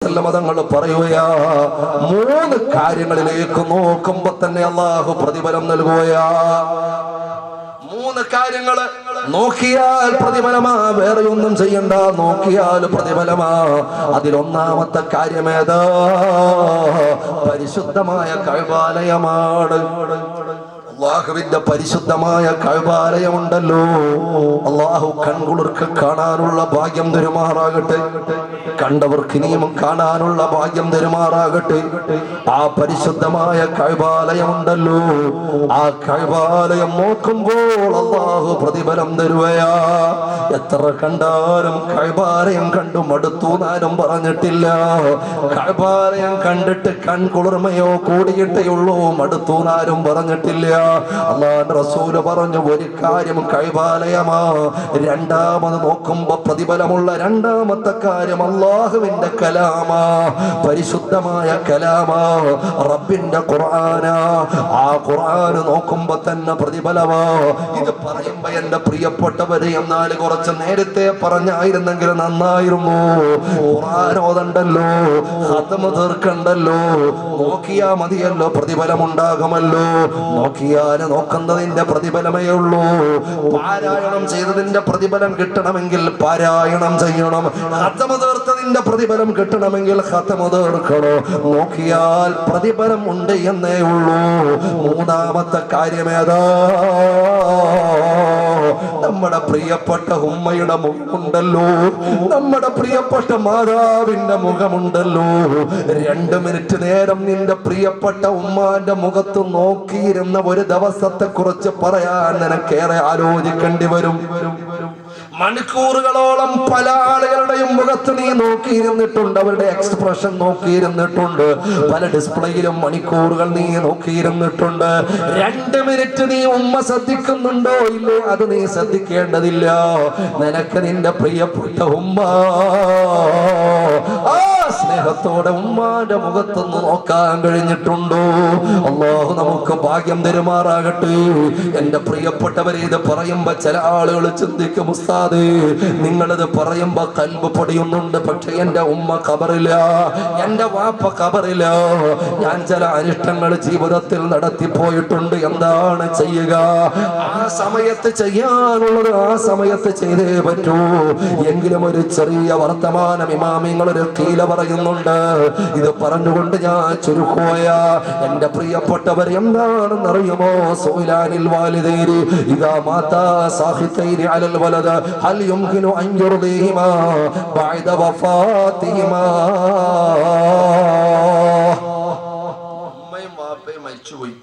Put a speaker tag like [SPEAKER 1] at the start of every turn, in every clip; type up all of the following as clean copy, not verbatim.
[SPEAKER 1] തങ്ങൾ പറയുകയാ, 3 കാര്യങ്ങളിലേക്ക് നോക്കുമ്പോ തന്നെ അള്ളാഹു പ്രതിഫലം നൽകുകയാ. 3 കാര്യങ്ങൾ നോക്കിയാൽ പ്രതിഫലമാ, വേറെ ഒന്നും ചെയ്യണ്ട, നോക്കിയാൽ പ്രതിഫലമാ. അതിലൊന്നാമത്തെ കാര്യമേതാ? പരിശുദ്ധമായ കഅബാലയമാണ്. അല്ലാഹുവിന്റെ പരിശുദ്ധമായ കഅബാലയമുണ്ടല്ലോ, അല്ലാഹു കൺകുളിർക്ക് കാണാനുള്ള ഭാഗ്യം തരുമാറാകട്ടെ. കണ്ടവർക്ക് ഇനിയും കാണാനുള്ള ഭാഗ്യം തരുമാറാകട്ടെ. ആ പരിശുദ്ധമായ കഅബാലയമുണ്ടല്ലോ, ആ കഅബാലയം നോക്കുമ്പോൾ അല്ലാഹു പ്രതിഫലം തരുകയാ. എത്ര കണ്ടാലും കഅബാലയം കണ്ടു മടുത്തു എന്നാലും പറഞ്ഞിട്ടില്ല. കഅബാലയം കണ്ടിട്ട് കൺകുളിർമയോ കൂടിയിട്ടേയുള്ളൂ, മടുത്തു എന്നാലും പറഞ്ഞിട്ടില്ല. അല്ലാഹുവിന്റെ റസൂല് പറഞ്ഞു, ഒരു കാര്യം കഅബാലയമാ. രണ്ടാമത് നോക്കുമ്പോ പ്രതിഫലമുള്ള രണ്ടാമത്തെ കാര്യം അല്ലാഹുവിന്റെ കലാമാ, പരിശുദ്ധമായ കലാമാ, റബ്ബിന്റെ ഖുർആനാ. ആ ഖുർആൻ നോക്കുമ്പോ തന്നെ പ്രതിഫലമാ. ഇത് പറയുമ്പോ എന്റെ പ്രിയപ്പെട്ടവരെ, എന്നാൽ കുറച്ച് നേരത്തെ പറഞ്ഞായിരുന്നെങ്കിൽ നന്നായിരുന്നു. ഖുർആൻ ഓതണ്ടല്ലോ, ഖത്മ് തീർക്കണ്ടല്ലോ, നോക്കിയാ മതിയല്ലോ, പ്രതിഫലമുണ്ടാകുമല്ലോ. നോക്കിയാൽ നോക്കുന്നതിന്റെ പ്രതിഫലമേ ഉള്ളൂ. പാരായണം ചെയ്തതിന്റെ പ്രതിഫലം കിട്ടണമെങ്കിൽ പാരായണം ചെയ്യണം. ഖത്മ് തീർത്തതിന്റെ പ്രതിഫലം കിട്ടണമെങ്കിൽ ഖത്മ് തീർക്കണം. നോക്കിയാൽ പ്രതിഫലം ഉണ്ട് എന്നേ ഉള്ളൂ. മൂന്നാമത്തെ കാര്യമേതാ? നമ്മുടെ പ്രിയപ്പെട്ട ഉമ്മയുടെ മുഖമുണ്ടല്ലോ, നമ്മുടെ പ്രിയപ്പെട്ട മാതാവിന്റെ മുഖമുണ്ടല്ലോ. 2 മിനിറ്റ് നേരം നിന്റെ പ്രിയപ്പെട്ട ഉമ്മാന്റെ മുഖത്ത് നോക്കിയിരുന്ന ഒരു ദിവസത്തെ കുറിച്ച് പറയാൻ നിനക്കേറെ ആലോചിക്കേണ്ടി വരും. മണിക്കൂറുകളോളം പല ആളുകളുടെയും മുഖത്ത് നീ നോക്കിയിരുന്നിട്ടുണ്ട്, അവരുടെ എക്സ്പ്രഷൻ നോക്കിയിരുന്നിട്ടുണ്ട്. പല ഡിസ്പ്ലേയിലും മണിക്കൂറുകൾ നീ നോക്കിയിരുന്നിട്ടുണ്ട്. 2 മിനിറ്റ് നീ ഉമ്മ ശ്രദ്ധിക്കുന്നുണ്ടോ ഇല്ലേ? അത് നീ ശ്രദ്ധിക്കേണ്ടതില്ല. നിനക്ക് നിന്റെ പ്രിയപ്പെട്ട ഉമ്മ സ്നേഹത്തോടെ ഉമ്മാന്റെ മുഖത്തൊന്ന് നോക്കാൻ കഴിഞ്ഞിട്ടുണ്ടോ? അല്ലാഹു നമുക്ക് ഭാഗ്യം തരുമാറാകട്ടെ. എന്റെ പ്രിയപ്പെട്ടവരെ, ഇത് പറയുമ്പോ ചില ആളുകൾ ചിന്തിക്കും, ഉസ്താദേ നിങ്ങളിത് പറയുമ്പോ കൽബ് പൊടിയുന്നുണ്ട്, പക്ഷെ എന്റെ ഉമ്മ ഖബറില്ല, എന്റെ വാപ്പ ഖബറില്ല. ഞാൻ ചില അനിഷ്ടങ്ങൾ ജീവിതത്തിൽ നടത്തിപ്പോയിട്ടുണ്ട്. എന്താണ് ചെയ്യുക? ആ സമയത്ത് ചെയ്യാനുള്ളത് ആ സമയത്ത് ചെയ്തേ പറ്റൂ. എങ്കിലും ഒരു ചെറിയ വർത്തമാനം ഇമാമിങ്ങളൊരു കീല പറയുന്നുണ്ട്. ഇത് പറഞ്ഞുകൊണ്ട് ഞാൻ ചുരുക്കുകയാ. എന്റെ പ്രിയപ്പെട്ടവർ, എന്താണെന്നറിയുമോ? സൗലാനിൽ വാലിദൈനി ഇദാ മാതാ സാഖിതൈനി അലൽ വലദ ഹൽ യുംകിനു അൻ യുർദിഹിമാ ബഅദ വഫാതിഹിമാ. ഉമ്മയും വാപ്പയും മരിച്ചുപോയി.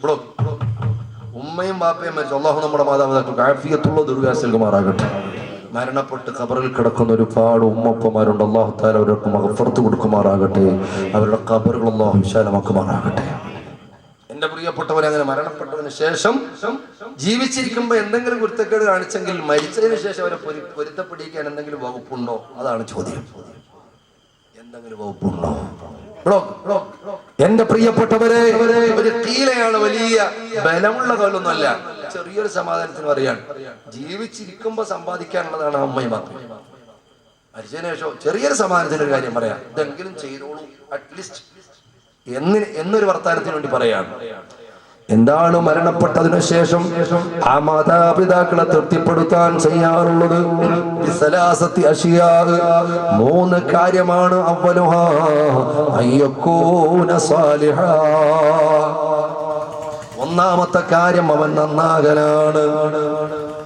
[SPEAKER 1] ഉമ്മയും വാപ്പയും മരിച്ചു. അല്ലാഹു നമ്മുടെ മാതാപിതാക്കൾക്ക് ആഫിയത്തുള്ള ദീർഘായുസ്സ് നൽകുമാറാകട്ടെ. മരണപ്പെട്ട് ഖബറിൽ കിടക്കുന്ന ഒരുപാട് ഉമ്മപ്പമാരുണ്ട്. അല്ലാഹു തആല അവർക്ക് മഗ്ഫിറത്ത് കൊടുക്കുമാറാകട്ടെ. അവരുടെ ഖബറുകൾ അല്ലാഹു വിശാലമാക്കുമാറാകട്ടെ. എന്റെ പ്രിയപ്പെട്ടവരെ, അങ്ങനെ മരണപ്പെട്ടതിന് ശേഷം ജീവിച്ചിരിക്കുമ്പോ എന്തെങ്കിലും കുരുത്തക്കേട് കാണിച്ചെങ്കിൽ മരിച്ചതിന് ശേഷം അവരെ പൊരുത്തപ്പെടിക്കാൻ എന്തെങ്കിലും വകുപ്പുണ്ടോ? അതാണ് ചോദ്യം. എന്തെങ്കിലും വകുപ്പുണ്ടോ? എന്റെ പ്രിയപ്പെട്ടവരെ, ഒരു കീലയാണ്, വലിയ ബലമുള്ള കാലൊന്നുമല്ല. ചെറിയൊരു സമാധാനത്തിന് പറയാണ്, ജീവിച്ചിരിക്കുമ്പോ സമ്പാദിക്കാനുള്ളതാണ് അമ്മയും മാത്രം. മരിച്ചതിന് ശേഷം ചെറിയൊരു സമാധാനത്തിന് ഒരു കാര്യം പറയാം, ഇതെങ്കിലും ചെയ്തോളൂ അറ്റ്ലീസ്റ്റ് എന്നൊരു വർത്താനത്തിന് വേണ്ടി പറയാണ്. എന്താണ് മരണപ്പെട്ടതിനു ശേഷം ആ മാതാപിതാക്കളെ തൃപ്തിപ്പെടുത്താൻ ചെയ്യാറുള്ളത്? 3 കാര്യമാണ്. അവ്വലുഹാ അയ്യകൂന സാലിഹാ. ഒന്നാമത്തെ കാര്യം അവൻ നന്നാകലാണ്,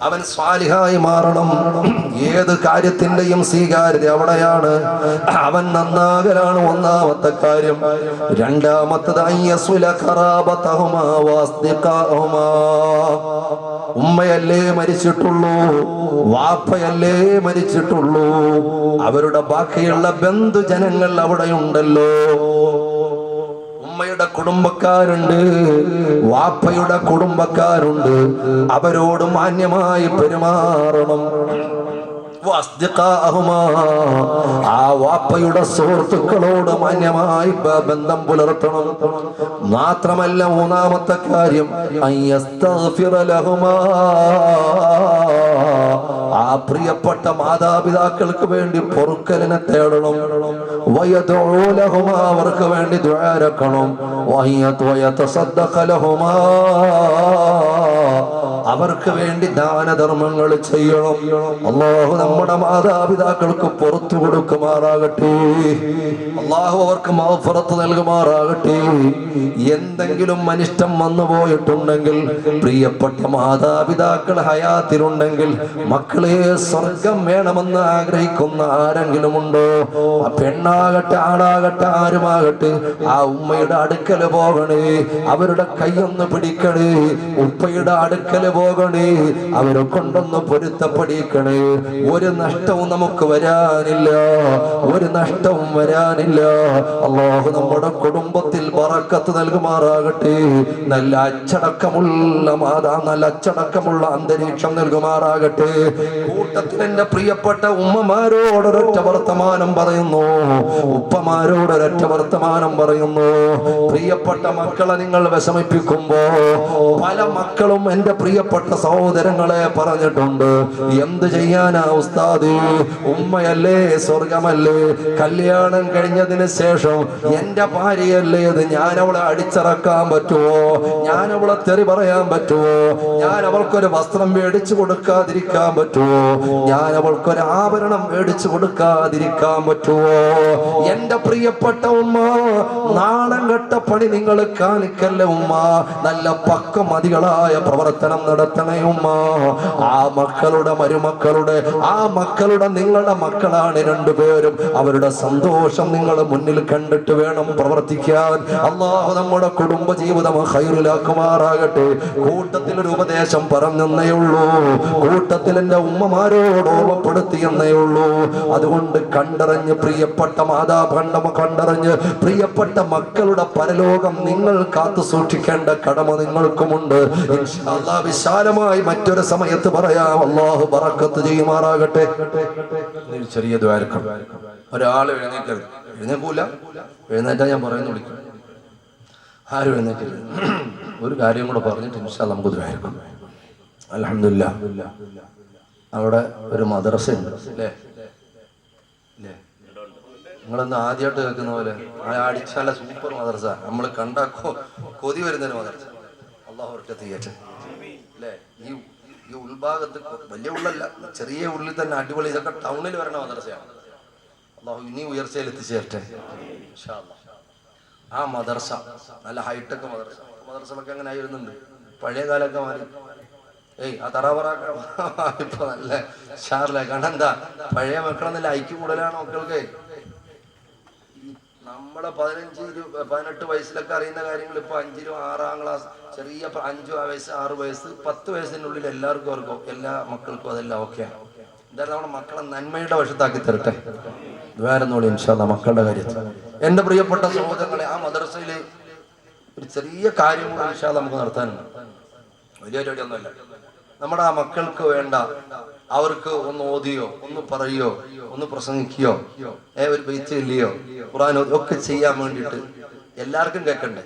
[SPEAKER 1] അവൻ സ്വാലിഹായി മാറണം. ഏത് കാര്യത്തിന്റെയും സ്വീകാര്യത അവിടെയാണ്. അവൻ നന്നാകലാണ് ഒന്നാമത്തെ കാര്യം. രണ്ടാമത്തത് അയ്യസ്വില ഖറാബതഹുമാ വസ്ദിഖാഹുമാ. ഉമ്മയല്ലേ മരിച്ചിട്ടുള്ളൂ, വാപ്പയല്ലേ മരിച്ചിട്ടുള്ളൂ, അവരുടെ ബാക്കിയുള്ള ബന്ധുജനങ്ങൾ അവിടെയുണ്ടല്ലോ. ഉമ്മയുടെ കുടുംബക്കാരുണ്ട്, വാപ്പയുടെ കുടുംബക്കാരുണ്ട്, അവരോട് മാന്യമായി പെരുമാറണം. ആ വാപ്പയുടെ സുഹൃത്തുക്കളോട് മാന്യമായി ബന്ധം പുലർത്തണം. മാത്രമല്ല, മൂന്നാമത്തെ കാര്യം ആ പ്രിയപ്പെട്ട മാതാപിതാക്കൾക്ക് വേണ്ടി പൊറുക്കലിനെ തേടണം. വയദഉ ലഹുമാ അവർക്ക് വേണ്ടി ദുആ ഇറക്കണം വയതസദ്ദഖ ലഹുമാ അവർക്ക് വേണ്ടി ദാനധർമ്മങ്ങൾ ചെയ്യണം. അല്ലാഹു നമ്മുടെ മാതാപിതാക്കൾക്ക് പുറത്തു കൊടുക്കുമാറാകട്ടെ. അല്ലാഹു അവർക്ക് മഗ്ഫിറത്ത് നൽകുമാറാകട്ടെ. എന്തെങ്കിലും അനിഷ്ടം വന്നു പോയിട്ടുണ്ടെങ്കിൽ, പ്രിയപ്പെട്ട മാതാപിതാക്കൾ ഹയാത്തിലുണ്ടെങ്കിൽ, മക്കളെ സ്വർഗം വേണമെന്ന് ആഗ്രഹിക്കുന്ന ആരെങ്കിലും ഉണ്ടോ? പെണ്ണാകട്ടെ ആണാകട്ടെ ആരുമാകട്ടെ, ആ ഉമ്മയുടെ അടുക്കൽ പോകണേ, അവരുടെ കൈയൊന്ന് പിടിക്കണേ, ഉപ്പയുടെ അടുക്കൽ പോകണേ, അവരെ കൊണ്ടൊന്ന് പൊരുത്തപ്പെടിക്കണേ. ഒരു നഷ്ടവും നമുക്ക് വരാനില്ല, ഒരു നഷ്ടവും വരാനില്ല. അല്ലാഹു നമ്മുടെ കുടുംബത്തിൽ ബറക്കത്ത് നൽകുമാറാകട്ടെ. നല്ല അച്ചടക്കമുള്ള നല്ല അച്ചടക്കമുള്ള അന്തരീക്ഷം നൽകുമാറാകട്ടെ. കൂട്ടത്തിൽ എന്റെ പ്രിയപ്പെട്ട ഉമ്മമാരോടൊരൊറ്റ വർത്തമാനം പറയുന്നു, ഉപ്പമാരോടൊരൊറ്റ വർത്തമാനം പറയുന്നു. പ്രിയപ്പെട്ട മക്കളെ നിങ്ങൾ വിഷമിപ്പിക്കുമ്പോ പല മക്കളും എന്റെ പ്രിയപ്പെട്ട സഹോദരങ്ങളെ പറഞ്ഞിട്ടുണ്ട്, എന്ത് ചെയ്യാനാ ഉസ്താദ്, ഉമ്മയല്ലേ സ്വർഗമല്ലേ, കല്യാണം കഴിഞ്ഞതിന് ശേഷം എന്റെ ഭാര്യയല്ലേ അത്, ഞാൻ അവളെ അടിച്ചിറക്കാൻ പറ്റുമോ, ഞാൻ അവളെ തെറി പറയാൻ പറ്റുമോ, ഞാൻ അവൾക്കൊരു വസ്ത്രം മേടിച്ചു കൊടുക്കാതിരിക്കാൻ പറ്റുമോ, ഞാൻ അവൾക്കൊരു ആഭരണം മേടിച്ചു കൊടുക്കാതിരിക്കാൻ പറ്റുമോ? എന്റെ പ്രിയപ്പെട്ട ഉമ്മ, നാണം കെട്ട പണി നിങ്ങൾ കാണിക്കല്ലേ ഉമ്മ, നല്ല പക്വമതികളായ പ്രവർത്തനം നടത്തണേ ഉമ്മ. ആ മക്കളുടെ മരുമക്കളുടെ ആ മക്കളുടെ നിങ്ങളുടെ മക്കളാണ് രണ്ടുപേരും. അവരുടെ സന്തോഷം നിങ്ങൾ മുന്നിൽ കണ്ടിട്ട് വേണം പ്രവർത്തിക്കാൻ. അല്ലാഹു നമ്മുടെ കുടുംബ ജീവിതം ഖൈറിലാക്കുമാറാകട്ടെ. കൂട്ടത്തിൽ ഒരു ഉപദേശം പറഞ്ഞെന്നേ ഉള്ളൂ, കൂട്ടത്തിൽ എന്റെ ഉമ്മമാരോട് ഓർമ്മപ്പെടുത്തിയെന്നേ ഉള്ളൂ. അതുകൊണ്ട് കണ്ടറിഞ്ഞ് പ്രിയപ്പെട്ട കണ്ടറിഞ്ഞ് പ്രിയപ്പെട്ട മക്കളുടെ പരലോകം നിങ്ങൾ കാത്തു സൂക്ഷിക്കേണ്ട കടമ നിങ്ങൾക്കുമുണ്ട്. ഇൻഷാ അല്ലാഹ് വിശാലമായി മറ്റൊരു സമയത്ത് പറയാം. അല്ലാഹു ബറക്കത്ത് ചെയ്യുമാറാകട്ടെ. ചെറിയ ദ്വാരക്കം. ഒരാൾ എഴുന്നേക്കരുത്, എഴുന്നേക്കൂല, എഴുന്നേറ്റാ ഞാൻ പറയുന്നു വിളിക്കും. ആരും എഴുന്നേക്കരുത്. ഒരു കാര്യം കൂടെ പറഞ്ഞിട്ട് ഇൻഷാ അല്ലാഹ് നമുക്ക് ദ്വാരക്കാം. അൽഹംദുലില്ലാഹ്, അവിടെ ഒരു മദ്രസ ഉണ്ട് അല്ലേ? നിങ്ങളൊന്ന് ആദ്യമായിട്ട് കേൾക്കുന്ന പോലെ അടിച്ചാല സൂപ്പർ മദ്രസ, നമ്മൾ കണ്ടാക്കോ കൊതി വരുന്നൊരു മദ്രസ. അല്ലാഹു ബർക്കത്ത് ചെയ്യട്ടെ അല്ലേ? ഈ ഉൾഭാഗത്ത് വലിയ ഉള്ളല്ല, ചെറിയ ഉള്ളിൽ തന്നെ അടിപൊളി, ഇതൊക്കെ ടൗണിൽ വരണ മദ്രസയാണ്. അല്ലാഹു ഇനി ഉയർച്ചയിൽ എത്തിച്ചേരട്ടെ ഇൻഷാ അല്ലാഹ്. ആ മദ്രസ നല്ല ഹൈടെക് മദ്രസകളൊക്കെ അങ്ങനെ ആയിരുന്നുണ്ട്. പഴയ കാലമൊക്കെ മാറി. ആ തറാവറാക്ക ഇപ്പൊ നല്ല ഷാറിലെ. കാരണം എന്താ, പഴയ മക്കളെന്നല്ല ഐക്യം കൂടുതലാണ് മക്കൾക്ക്. നമ്മളെ 15-18 വയസ്സിലൊക്കെ അറിയുന്ന കാര്യങ്ങൾ ഇപ്പൊ 5-ലും 6-ാം ക്ലാസ്, ചെറിയ 5 വയസ്സ് 6 വയസ്സ് 10 വയസ്സിനുള്ളിൽ എല്ലാവർക്കും അവർക്കും എല്ലാ മക്കൾക്കും അതെല്ലാം ഓക്കെയാണ്. എന്തായാലും നമ്മുടെ മക്കളെ നന്മയുടെ വശത്താക്കി തരട്ടെ. വേറൊന്നുകൂടി ഇൻഷാ അല്ലാഹ് മക്കളുടെ കാര്യത്തിൽ. എന്റെ പ്രിയപ്പെട്ട സഹോദരങ്ങളെ, ആ മദ്രസയില് ഒരു ചെറിയ കാര്യം കൂടെ ഇൻഷാ അല്ലാഹ് നമുക്ക് നടത്താനുണ്ട്. വലിയ പരിപാടിയൊന്നുമല്ല. നമ്മുടെ ആ മക്കൾക്ക് വേണ്ട, അവർക്ക് ഒന്ന് ഓതിയോ ഒന്ന് പറയോ ഒന്ന് പ്രസംഗിക്കുകയോ ഒരു ബൈത്ത് ചൊല്ലിയോ ഖുർആൻ ഒക്കെ ചെയ്യാൻ വേണ്ടിയിട്ട് എല്ലാവർക്കും കേൾക്കണ്ടേ?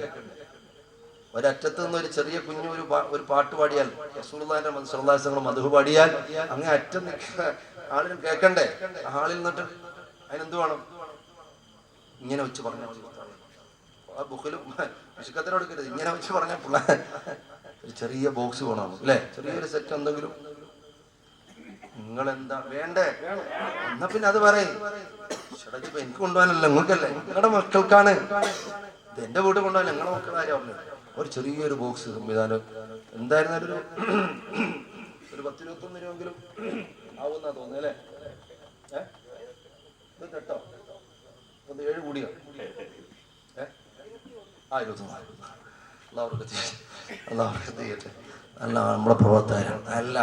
[SPEAKER 1] ഒരറ്റത്ത് നിന്ന് ഒരു ചെറിയ കുഞ്ഞു ഒരു പാട്ട് പാടിയാൽ, റസൂലുള്ളാഹിന്റെ സ്വല്ലല്ലാഹു അലൈഹി വസല്ലം മദ്ഹ് പാടിയാൽ അങ്ങേ അറ്റം നിൽക്കുന്ന ആളിനും കേൾക്കണ്ടേ? ആളിൽ നിന്നിട്ട് അതിനെന്ത് വേണം? ഇങ്ങനെ വെച്ച് പറഞ്ഞാൽ ബുക്കിലും വിശുക്കത്തിനോടുക്കരുത്, ഇങ്ങനെ വെച്ച് പറഞ്ഞാൽ പിള്ളേർ ഒരു ചെറിയ ബോക്സ് വേണം അല്ലേ? ചെറിയൊരു സെറ്റ് എന്തെങ്കിലും. നിങ്ങൾ എന്താ വേണ്ടേ? എന്നാ പിന്നെ അത് പറയും. എനിക്ക് കൊണ്ടുപോകാനല്ല, നിങ്ങൾക്കല്ലേ, നിങ്ങളുടെ മക്കൾക്കാണ്. ഇത് എന്റെ വീട്ടിൽ കൊണ്ടുപോകാൻ നിങ്ങളുടെ മക്കളാരും പറഞ്ഞു. ഒരു ചെറിയൊരു ബോക്സ് സംവിധാനം എന്തായിരുന്നാലും ഒരു 10-21 രൂപയെങ്കിലും ആവുന്നാ തോന്നുന്നു അല്ലേ? ഇത് കേട്ടോ 7 കൂടിയോ? 21. നല്ല നമ്മുടെ പ്രവർത്തകരാണ്, നല്ല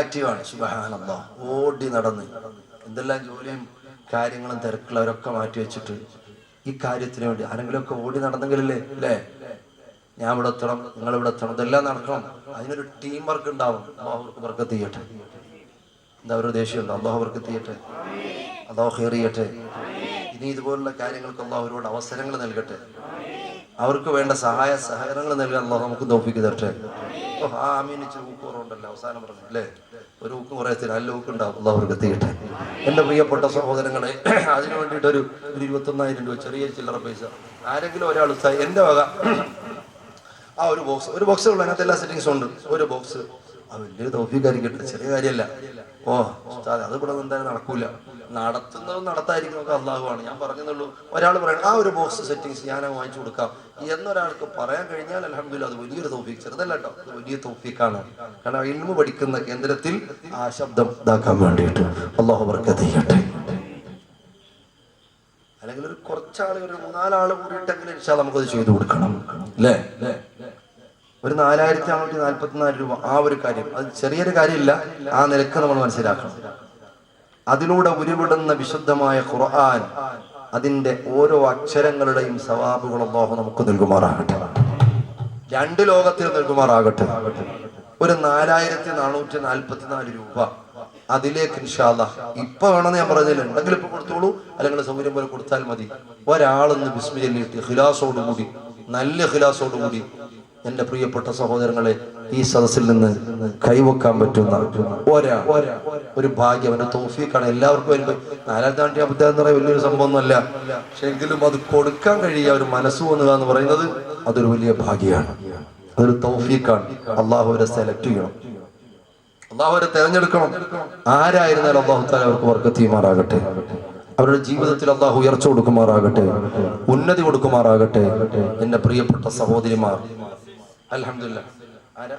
[SPEAKER 1] ആക്റ്റീവാണ്. സുബ്ഹാനല്ലാഹ്, ഓടി നടന്ന് എന്തെല്ലാം ജോലിയും കാര്യങ്ങളും തിരക്കുള്ളവരൊക്കെ മാറ്റി വെച്ചിട്ട് ഈ കാര്യത്തിന് വേണ്ടി ആരെങ്കിലുമൊക്കെ ഓടി നടന്നെങ്കിലല്ലേ അല്ലേ? ഞാൻ ഇവിടെ എത്തണം, നിങ്ങൾ ഇവിടെ എത്തണം, ഇതെല്ലാം നടക്കണം. അതിനൊരു ടീം വർക്ക് ഉണ്ടാവും. അല്ലാഹു അവർക്ക് ബർക്കത്ത് ചെയ്യട്ടെ. എന്താ ഒരു ദേഷ്യമുണ്ടോ? അല്ലാഹു ബർക്കത്ത് ചെയ്യട്ടെ, അല്ലാഹു ഖൈർ ചെയ്യട്ടെ. ഇനി ഇതുപോലുള്ള കാര്യങ്ങൾക്ക് അല്ലാഹു അവരോട് അവസരങ്ങൾ നൽകട്ടെ, അവർക്ക് വേണ്ട സഹായ സഹകരണങ്ങൾ നൽകാൻ അല്ലാഹു നമുക്ക് തൗഫീഖ് തരട്ടെ. ആമീൻ. ഇച്ചിരി ഊക്കോറുണ്ടല്ലോ അവസാനം പറഞ്ഞു അല്ലേ? ഒരു ഊക്ക് കുറേ നല്ല ഊക്കുണ്ടാവും, അള്ളാഹു അവർക്ക് എത്തിക്കട്ടെ. എൻ്റെ പ്രിയപ്പെട്ട സഹോദരങ്ങളെ, അതിനു വേണ്ടിയിട്ട് ഒരു 21,000 രൂപ ചെറിയ ചില്ലറ പൈസ ആരെങ്കിലും ഒരാൾ എൻ്റെ വക ആ ഒരു ബോക്സ് ഉള്ളൂ, അതിനകത്ത് എല്ലാ സെറ്റിങ്സും ഉണ്ട്. ഒരു ബോക്സ് വലിയൊരു തൗഫീഖായിരിക്കട്ടെ, ചെറിയ കാര്യമല്ല. അത് ഇവിടെ എന്തായാലും നടക്കൂല. നടത്തുന്നതും നടത്താതിരിക്കുന്നതൊക്കെ അള്ളാഹുവാണ്. ഞാൻ പറഞ്ഞെന്നുള്ളൂ. ഒരാൾ പറയണം ആ ഒരു ബോക്സ് സെറ്റിങ്സ് ഞാൻ വാങ്ങിച്ചു കൊടുക്കാം എന്നൊരാൾക്ക് പറയാൻ കഴിഞ്ഞാൽ അൽഹംദുലില്ലാഹ് അത് വലിയൊരു തൗഫീഖ്. ചെറുതല്ല കേട്ടോ, അത് വലിയ തൗഫീഖാണ്. കാരണം ഇൽമു പഠിക്കുന്ന കേന്ദ്രത്തിൽ ആ ശബ്ദം ഇതാക്കാൻ വേണ്ടിയിട്ട് അള്ളാഹു ബർക്കത്ത് ചെയ്യട്ടെ. അല്ലെങ്കിൽ ഒരു കുറച്ചാൾ, ഒരു 3-4 ആൾ കൂടിയിട്ടെങ്കിലും ഇൻഷാ അല്ലാഹ് നമുക്കത് ചെയ്തു കൊടുക്കണം അല്ലേ? ഒരു 4,444 രൂപ, ആ ഒരു കാര്യം അത് ചെറിയൊരു കാര്യമില്ല. ആ നിലക്ക് നമ്മൾ മനസ്സിലാക്കണം. അതിലൂടെ ഉരുവിടുന്ന വിശുദ്ധമായ ഖുർആൻ, അതിന്റെ ഓരോ അക്ഷരങ്ങളുടെയും സവാബുകൾ അല്ലാഹു നമുക്ക് നൽകുമാറാകട്ടെ. 2 ലോകത്തിൽ നൽകുമാറാകട്ടെ. ഒരു 4,444 രൂപ അതിലേക്ക് ഇൻഷാ അല്ലാഹ് ഇപ്പൊ വേണമെന്ന് ഞാൻ പറഞ്ഞില്ല, ഉണ്ടെങ്കിൽ ഇപ്പൊ കൊടുത്തോളൂ, അല്ലെങ്കിൽ സൗകര്യം പോലെ കൊടുത്താൽ മതി. ഒരാളൊന്ന് ബിസ്മി ചൊല്ലിയിട്ട് ഖിലാസോടുകൂടി, നല്ല ഖിലാസോടുകൂടി എൻ്റെ പ്രിയപ്പെട്ട സഹോദരങ്ങളെ, ഈ സദസ്സിൽ നിന്ന് കൈവക്കാൻ പറ്റുന്ന ഒരു ഭാഗ്യം, അവൻ്റെ തൗഫീഖാണ്. എല്ലാവർക്കും വരുമ്പോൾ 4,450 എന്ന് പറയുന്നത് വലിയൊരു സംഭവമൊന്നുമല്ല. പക്ഷെ എങ്കിലും അത് കൊടുക്കാൻ കഴിയുക, ഒരു മനസ്സ് തോന്നുക എന്ന് പറയുന്നത് അതൊരു വലിയ ഭാഗ്യമാണ്, അതൊരു തൗഫീഖാണ്. അള്ളാഹു അവരെ സെലക്ട് ചെയ്യണം, അള്ളാഹു അവരെ തെരഞ്ഞെടുക്കണം. ആരായിരുന്നാലും അള്ളാഹു തആല അവർക്ക് ബർക്കത്ത് ചെയ്യുമാറാകട്ടെ. അവരുടെ ജീവിതത്തിൽ അള്ളാഹു ഉയർച്ച കൊടുക്കുമാറാകട്ടെ, ഉന്നതി കൊടുക്കുമാറാകട്ടെ. എൻ്റെ പ്രിയപ്പെട്ട സഹോദരിമാർ, അൽഹംദുലില്ലാഹ്. ആരാ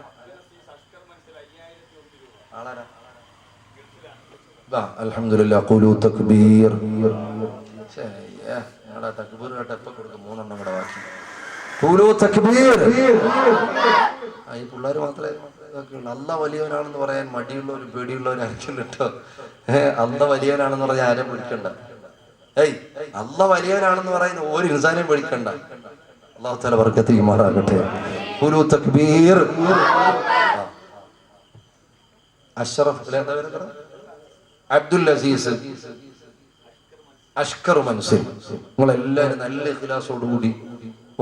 [SPEAKER 1] ആളാരാ? അൽഹംദുലില്ലാഹ്. ഖുലൂ തക്ബീർ. തക്ബീർ കേട്ട എപ്പോ കൊടുക്കും? 3 എണ്ണം കൂടെ ബാക്കി. ഖുലൂ തക്ബീർ. ഈ പിള്ളേർ മാത്രമേ അല്ലാഹ് വലിയവനാണെന്ന് പറയാൻ മടിയുള്ളവരും പേടിയുള്ളവരായിരിക്കും കേട്ടോ. അല്ലാഹ് വലിയവനാണെന്ന് പറഞ്ഞാൽ ആരും പേടിക്കണ്ട. അല്ലാഹ് വലിയവനാണെന്ന് പറയുന്ന ഒരു ഇൻസാനെയും പേടിക്കണ്ട. അല്ലാഹു തആല ബർക്കത്ത് ചെയ്യുമാറാകട്ടെ. ഖുലൂ തക്ബീർ. അഷ്റഫ് അബ്ദുൽ അസീസ് അഷ്കർ മൻസിൽ, നിങ്ങളെല്ലാവരും നല്ല ഇഖ്ലാസോടുകൂടി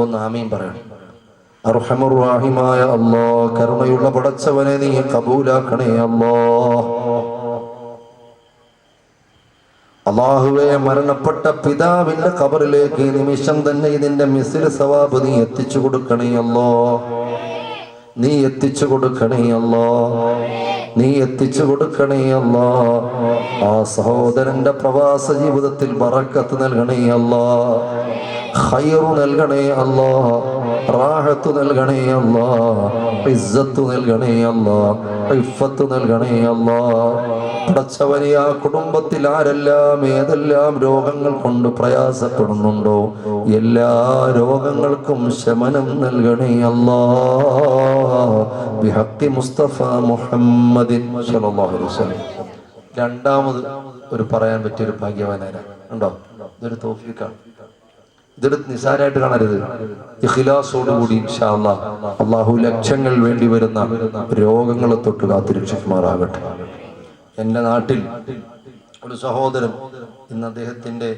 [SPEAKER 1] ഒന്ന് ആമീൻ പറയണം. അർഹമർ റഹീമായ അല്ലാഹ്, കരുണയുള്ള പടച്ചവനെ നീ കബൂലാക്കണേ അല്ലാഹ്. അല്ലാഹുവേ, മരണപ്പെട്ട പിതാവിന്റെ ഖബറിലേക്ക് നിമിഷം തന്നെ ഇതിന്റെ മിസ്ൽ സവാബ് നീ എത്തിച്ചു കൊടുക്കണേ അല്ലാഹ്. നീ എത്തിച്ചു കൊടുക്കണേ അല്ലാഹ്. നീ എത്തിച്ചു കൊടുക്കണേ അല്ലാഹ്. ആ സഹോദരന്റെ പ്രവാസ ജീവിതത്തിൽ ബറക്കത്ത് നൽകണേ അല്ലാഹ്. ഖൈർ നൽകണേ അല്ലാഹ്. റാഹത്ത് നൽകണേ അല്ലാഹ്. ഇസ്സത്ത് നൽകണേ അല്ലാഹ്. ഇഫ്ഫത്ത് നൽകണേ അല്ലാഹ്. പടച്ചവനെ, ആ കുടുംബത്തിൽ ആരെല്ലാം ഏതെല്ലാം രോഗങ്ങൾ കൊണ്ട് പ്രയാസപ്പെടുന്നുണ്ടോ എല്ലാ രോഗങ്ങൾക്കും ശമനം നൽകണേ അല്ലാഹ്. ബിഹഖി മുസ്തഫ മുഹമ്മദിൻ സ്വല്ലല്ലാഹു അലൈഹി വസല്ലം. രണ്ടാമത് ഒരു പറയാൻ പറ്റിയൊരു ഭാഗ്യവാനാരാ ഉണ്ടോ? ഇതൊരു തൗഫീഖാണ്. ഇതെടുത്ത് നിസാരമായിട്ട് കാണരുത്. ഇഖ്ലാസോടുകൂടി ഇൻഷാ അല്ലാഹ് അല്ലാഹു ലക്ഷങ്ങൾ വേണ്ടി വരുന്ന രോഗങ്ങളെ തൊട്ട് കാത്തുരക്ഷിക്കുമാറാകട്ടെ. എൻ്റെ നാട്ടിൽ ഒരു സഹോദരൻ, ഇന്ന് അദ്ദേഹത്തിന്റെ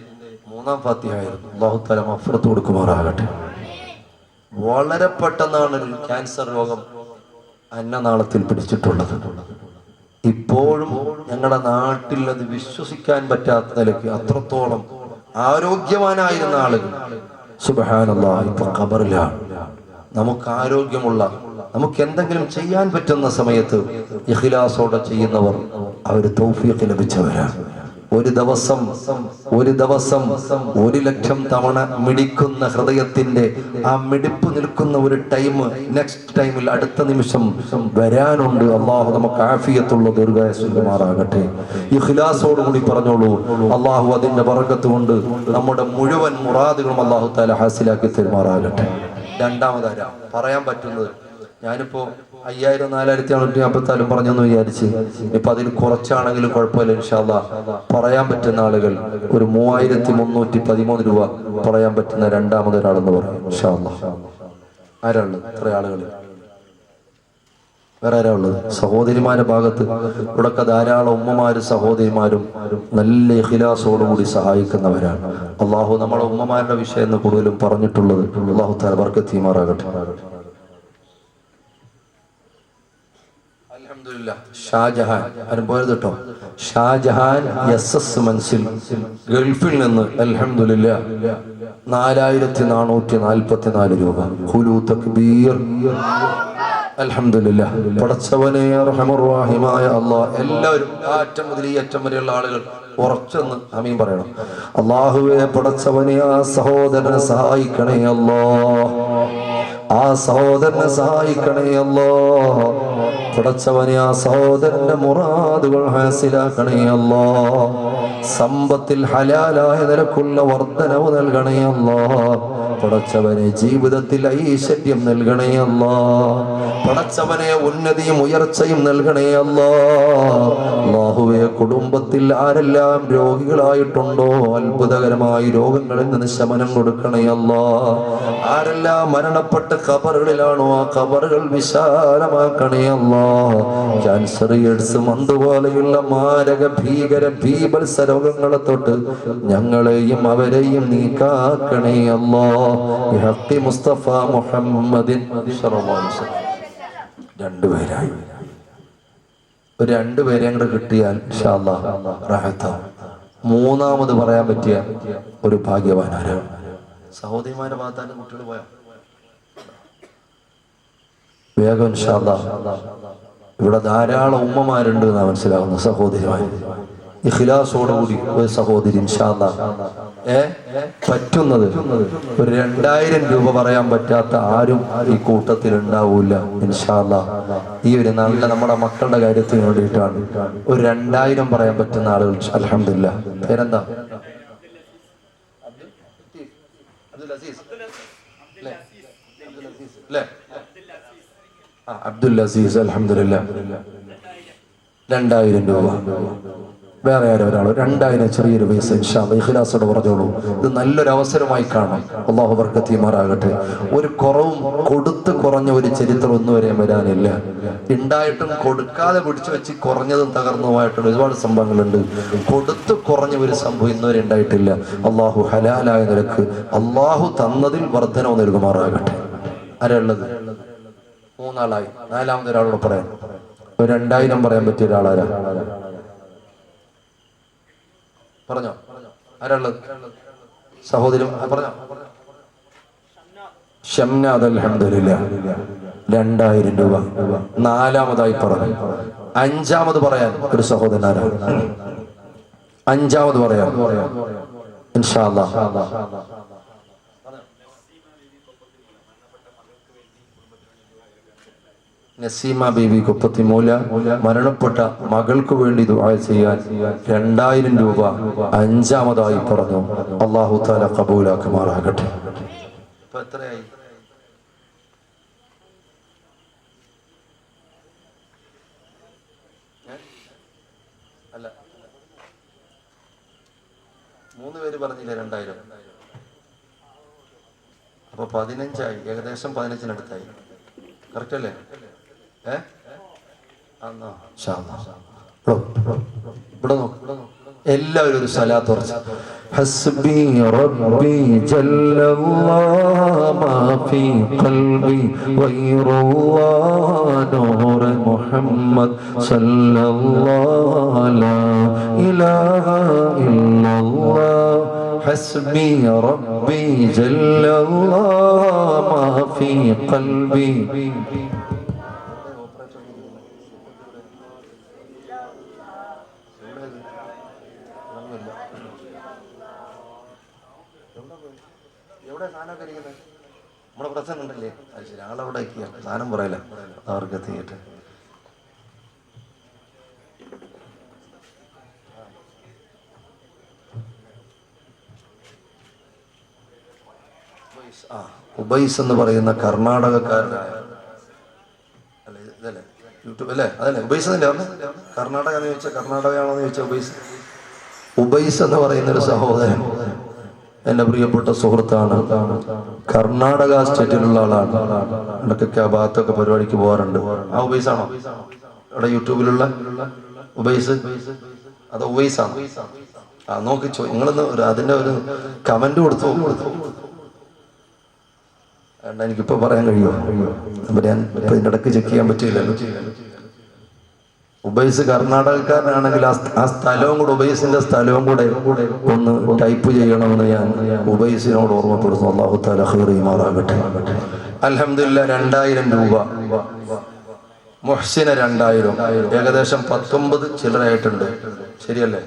[SPEAKER 1] 3-ാം ഫാത്തിഹയായിരുന്നു. അല്ലാഹു തആല മഗ്ഫിറത്ത് കൊടുക്കുമാറാകട്ടെ. വളരെ പെട്ടെന്നാണ് ഒരു ക്യാൻസർ രോഗം അന്നനാളത്തിൽ പിടിച്ചിട്ടുള്ളത്. ഇപ്പോഴും ഞങ്ങളുടെ നാട്ടിൽ അത് വിശ്വസിക്കാൻ പറ്റാത്ത നിലയ്ക്ക് അത്രത്തോളം ആരോഗ്യവാനായിരുന്ന ആളുകൾ സുബ്ഹാനല്ലാഹ് ഇപ്പൊ ഖബറിലാണ്. നമുക്ക് ആരോഗ്യമുള്ള, നമുക്ക് എന്തെങ്കിലും ചെയ്യാൻ പറ്റുന്ന സമയത്ത് ഇഖ്ലാസോടെ ചെയ്യുന്നവർ അവർ തൗഫീഖ് ലഭിച്ചവരാണ്. ഒരു ദിവസം 1,00,000 തവണ മിടിക്കുന്ന ഹൃദയത്തിന്റെ ആ മിടിപ്പ് നിൽക്കുന്ന ഒരു ടൈം നെക്സ്റ്റ് ടൈമിൽ അടുത്ത നിമിഷം വരാനുണ്ട്. അള്ളാഹു നമുക്ക് ആഫിയത്തുള്ള ദീർഘായുസ്സ് നൽകുമാറാകട്ടെ. ഇഖ്ലാസോടുകൂടി പറഞ്ഞോളൂ. അള്ളാഹു അതിന്റെ ബറക്കത്ത് കൊണ്ട് നമ്മുടെ മുഴുവൻ മുറാദുകളും അള്ളാഹു തആല ഹാസിലാക്കി തരുമാറാകട്ടെ. രണ്ടാമതാരാ പറയാൻ പറ്റുന്നത്? ഞാനിപ്പോ 5,454 പറഞ്ഞെന്ന് വിചാരിച്ച് ഇപ്പൊ അതിൽ കുറച്ചാണെങ്കിലും കുഴപ്പമില്ല. ഇൻഷാ അല്ലാഹ് പറയാൻ പറ്റുന്ന ആളുകൾ ഒരു 3,313 രൂപ പറയാൻ പറ്റുന്ന രണ്ടാമതൊരാളെന്ന് പറയും ഇൻഷാ അല്ലാഹ്. ആരാളുള്ളത്? ഇത്ര ആളുകൾ വേറെ ആരാ ഉള്ളത്? സഹോദരിമാരുടെ ഭാഗത്ത് ഇവിടൊക്കെ ധാരാളം ഉമ്മമാരും സഹോദരിമാരും നല്ല ഇഖ്ലാസോടുകൂടി സഹായിക്കുന്നവരാണ്. അള്ളാഹു നമ്മളെ ഉമ്മമാരുടെ വിഷയം എന്ന് കൂടുതലും പറഞ്ഞിട്ടുള്ളത്. അള്ളാഹു തആല ബർക്കത്ത് ചെയ്യുമാറാകട്ടെ. ഷാജഹാൻ ആരും പോയത് കേട്ടോ. ഷാജഹാൻ SS മൻസിൽ ഗൾഫിൽ നിന്ന് അൽഹംദുലില്ലാ 4444 രൂപ. ഖുലൂ തക്ബീർ. അൽഹംദുലില്ലാ. പടച്ചവനെ റഹ്മാൻ റഹീമായ അല്ലാഹ്, എല്ലാവരും ആ അറ്റം മുതൽ ഈ അറ്റം വരെയുള്ള ആളുകൾ ഉറച്ചെന്ന് ആമീൻ പറയണം. അല്ലാഹുവേ പടച്ചവനെ ആ സഹോദരനെ സഹായിക്കണേ അല്ലാഹ്, ആ സഹോദരനെ സഹായിക്കണേ അല്ലാഹ്. പടച്ചവനെ ആ സഹോദരന്റെ മുറാദുകൾ ഹാസിലാക്കണേ അല്ലാഹ്. സമ്പത്തിൽ ഹലാലായ നിലക്കുള്ള വർധനവ് നൽകണേ അല്ലാഹ്. പടച്ചവനെ ജീവിതത്തിൽ ഐശ്വര്യം നൽകണേ അല്ലാഹ്. പടച്ചവനെ ഉന്നതിയും ഉയർച്ചയും നൽകണേ അല്ലാഹ്. അല്ലാഹുവേ കുടുംബത്തിൽ ആരെല്ലാം രോഗികളായിട്ടുണ്ടോ അത്ഭുതകരമായി രോഗങ്ങളിൽ നിന്ന് ശമനം കൊടുക്കണേ അല്ലാഹ്. ആരെല്ലാം മരണപ്പെട്ട് ഖബറുകളിലാണോ ആ ഖബറുകൾ വിശാലമാക്കണേ അല്ലാഹ്. ക്യാൻസർ, എയ്ഡ്സ്, അതുപോലെയുള്ള മാരക ഭീകര ഭീഭത്സ രോഗങ്ങളെ തൊട്ട് ഞങ്ങളെയും അവരെയും നീ കാക്കണേ അല്ലാഹ്. ബിഹഖി മുസ്തഫ മുഹമ്മദിൻ സ്വല്ലല്ലാഹു അലൈഹി വസല്ലം. രണ്ടുപേരായി രണ്ടുപേരെ അങ്ങോട്ട് കിട്ടിയാൽ ഇൻഷാ അല്ലാഹ് റാഹത്താവും. മൂന്നാമത് പറയാൻ പറ്റിയ ഒരു ഭാഗ്യവാനാണ്. സഹോദരിമാരുടെ ഭാഗത്താനും കുട്ടികൾ പോയാ വേഗം ഇൻഷാ അല്ലാഹ്. ഇവിടെ ധാരാളം ഉമ്മമാരുണ്ട് എന്നാ മനസ്സിലാവുന്ന സഹോദരിമാര്. ഇഖ്ലാസോടുകൂടി ഒരു സഹോദരി ഇൻഷാ അല്ലാഹ് പറ്റുന്നത് ഒരു 2000 രൂപ പറയാൻ പറ്റാത്ത ആരും ഈ കൂട്ടത്തിൽ ഉണ്ടാവൂല ഇൻഷാ അല്ലാഹ്. ഈ ഒരു നല്ല നമ്മുടെ മക്കളുടെ കാര്യത്തിന് വേണ്ടിയിട്ടാണ് ഒരു 2000 പറയാൻ പറ്റുന്ന ആളുകൾ. അൽഹംദുലില്ലാഹ്. പേരെന്താ? അബ്ദുൽ അസീസ്. അൽഹംദുലില്ലാഹ്. 2000 രൂപ. വേറെ ആരോ ഒരാൾ 2000 ചെറിയൊരു പൈസ ഇൻഷാ അല്ലാഹ് ഇഖ്ലാസോടെ പറഞ്ഞോളൂ. ഇത് നല്ലൊരു അവസരമായി കാണാം. അല്ലാഹു ബർക്കത്ത് ചെയ്യുമാറാകട്ടെ. ഒരു കുറവും കൊടുത്ത് കുറഞ്ഞ ഒരു ചരിത്രം ഒന്നും വരെ വരാനില്ല. ഉണ്ടായിട്ടും കൊടുക്കാതെ പിടിച്ചു വെച്ച് കുറഞ്ഞതും തകർന്നതുമായിട്ടുള്ള ഒരുപാട് സംഭവങ്ങളുണ്ട്. കൊടുത്ത് കുറഞ്ഞ ഒരു സംഭവം ഇന്നുവരെ ഉണ്ടായിട്ടില്ല. അല്ലാഹു ഹലാലായ നിലക്ക് അല്ലാഹു തന്നതിൽ വർധനവ് നൽകുമാറാകട്ടെ. ആരുള്ളത്? 3 ആളായി. നാലാമത് ഒരാളോട് പറയാൻ ഒരു 2000 പറയാൻ പറ്റിയ ഒരാളാരാ? പറഞ്ഞോ. ആരുള്ളത്? സഹോദരി പറഞ്ഞോ. ഷംനാദ്. അൽഹംദുലില്ലാഹ്. 2000 രൂപ. നാലാമതായി പറഞ്ഞു. അഞ്ചാമത് പറയാൻ ഒരു സഹോദരനാരാ? അഞ്ചാമത് പറയാൻ ഇൻഷാ അല്ലാഹ്. നസീമ ബീവി കുപ്പത്തിമൂല മരണപ്പെട്ട മകൾക്ക് വേണ്ടി ദുആ ചെയ്യാൻ 2000 രൂപ അഞ്ചാമതായി പറഞ്ഞു. അല്ലാഹു തആല ഖബൂലാക്കുമാറാകട്ടെ. ഇപ്പൊ എത്രയായി? അല്ല 3 പേര് പറഞ്ഞില്ല 2000. അപ്പൊ 15 ആയി. ഏകദേശം 15-നടുത്തായി. കറക്റ്റ് അല്ലേ? ഇവിടെ നോക്ക്. എല്ലാവരും ഒരു സലാത്ത് ഉറച്ച് ഹസ്ബി റബ്ബി ജല്ലല്ലാഹ് മാ ഫീ ഖൽബി ഗൈറുല്ലാഹ് നൂർ മുഹമ്മദ് സല്ലല്ലാഹു ലാ ഇലാഹ ഇല്ലല്ലാഹ് ഹസ്ബി റബ്ബി ജല്ലല്ലാഹ് മാ ഫീ ഖൽബി. എവിടെ സാധനമൊക്കെ ഇരിക്കുന്നത്? നമ്മുടെ പ്രസംഗം ഉണ്ടല്ലേ? അത് ശരി. ആളവിടെ സാധനം പറയല അവർക്ക് എത്തിയിട്ട്. ഉബൈസ് എന്ന് പറയുന്ന കർണാടകക്കാരനായ അല്ലെ ഇതല്ലേ യൂട്യൂബ് അല്ലേ? അതല്ലേ ഉബൈസ് തന്നെ പറഞ്ഞത്? കർണാടക എന്ന് ചോദിച്ചാൽ കർണാടകയാണോന്ന് ചോദിച്ചാൽ ഉബൈസ് എന്ന് പറയുന്ന ഒരു സഹോദരൻ എന്റെ പ്രിയപ്പെട്ട സുഹൃത്താണ്. കർണാടക സ്റ്റേറ്റിലുള്ള ആളാണ്. ഇടയ്ക്കൊക്കെ ആ ഭാഗത്തൊക്കെ പരിപാടിക്ക് പോകാറുണ്ട്. ആ ഉബൈസാണോ ഇവിടെ യൂട്യൂബിലുള്ള ഉബൈസ്? അത് ഉബൈസാണ്. ആ നോക്കി നിങ്ങളൊന്ന് അതിന്റെ ഒരു കമന്റ് കൊടുത്തു. എനിക്കിപ്പോ പറയാൻ കഴിയുമോ? ഞാൻ ഇപ്പൊ ഇതിന്റെ ഇടയ്ക്ക് ചെക്ക് ചെയ്യാൻ പറ്റില്ലല്ലോ. ഉബൈസ് കർണാടകക്കാരനാണെങ്കിൽ ആ സ്ഥലവും കൂടെ, ഉബൈസിന്റെ സ്ഥലവും കൂടെ ഒന്ന് ടൈപ്പ് ചെയ്യണമെന്ന് ഞാൻ ഉബൈസിനോട് ഓർമ്മപ്പെടുന്നു. അല്ലാഹു തആല ഖൈർ ചെയ്യുമാറാകട്ടെ. അൽഹംദുലില്ലാഹ് 2000 രൂപ, മുഹ്സിന 2000, ഏകദേശം 19 ചില്ലറയായിട്ടുണ്ട്. ശരിയല്ലേ?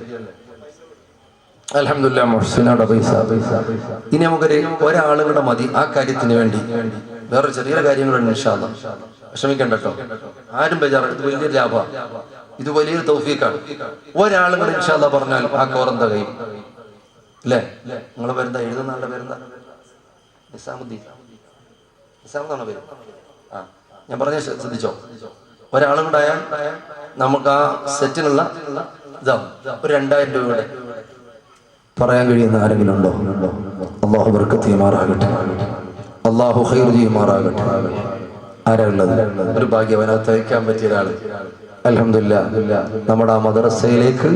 [SPEAKER 1] അൽഹംദുലില്ലാഹ് മുഹ്സിനയുടെ പൈസ. ഇനി ഒരാളും കൂടെ മതി ആ കാര്യത്തിന് വേണ്ടി. വേറെ ചെറിയ കാര്യങ്ങളുണ്ട് ഇൻഷാ അല്ലാഹ്, വിഷമിക്കണ്ട കേട്ടോ. ആരും ബേജാറെടുത്ത്, വലിയ ലാഭ, ഇത് വലിയൊരു തൗഫീഖാണ്. ഒരാളും കൂടെ ഇൻഷാ അല്ലാഹ് പറഞ്ഞാൽ ആ കോറന്ത കഴിയും. അല്ലേ? നിങ്ങളെ പേരെന്താ? എഴുതുന്ന ആളുടെ പേരെന്താ? നിസാമുദ്ദീൻ. നിസാമെന്നാണോ പേര്? ആ, ഞാൻ പറഞ്ഞ ശ്രദ്ധിച്ചോ. ഒരാളും കൂടെ ആയാൽ നമുക്ക് ആ സെറ്റിനുള്ള ഇതാവും. ഒരു 2000 രൂപയുടെ പറയാൻ കഴിയുന്ന ആരെങ്കിലും ഉണ്ടോ? അല്ലാഹു ബർക്കത്ത് ചെയ്യുമാറാകട്ടെ, അല്ലാഹു ഖൈർ ചെയ്യുമാറാകട്ടെ. ആരാ ഉള്ളത്? ഒരു ഭാഗ്യവനകത്ത് അയക്കാൻ പറ്റിയ ഒരാൾ. അൽഹംദുലില്ലാഹ് നമ്മുടെ ആ മദ്രസയിലേക്ക്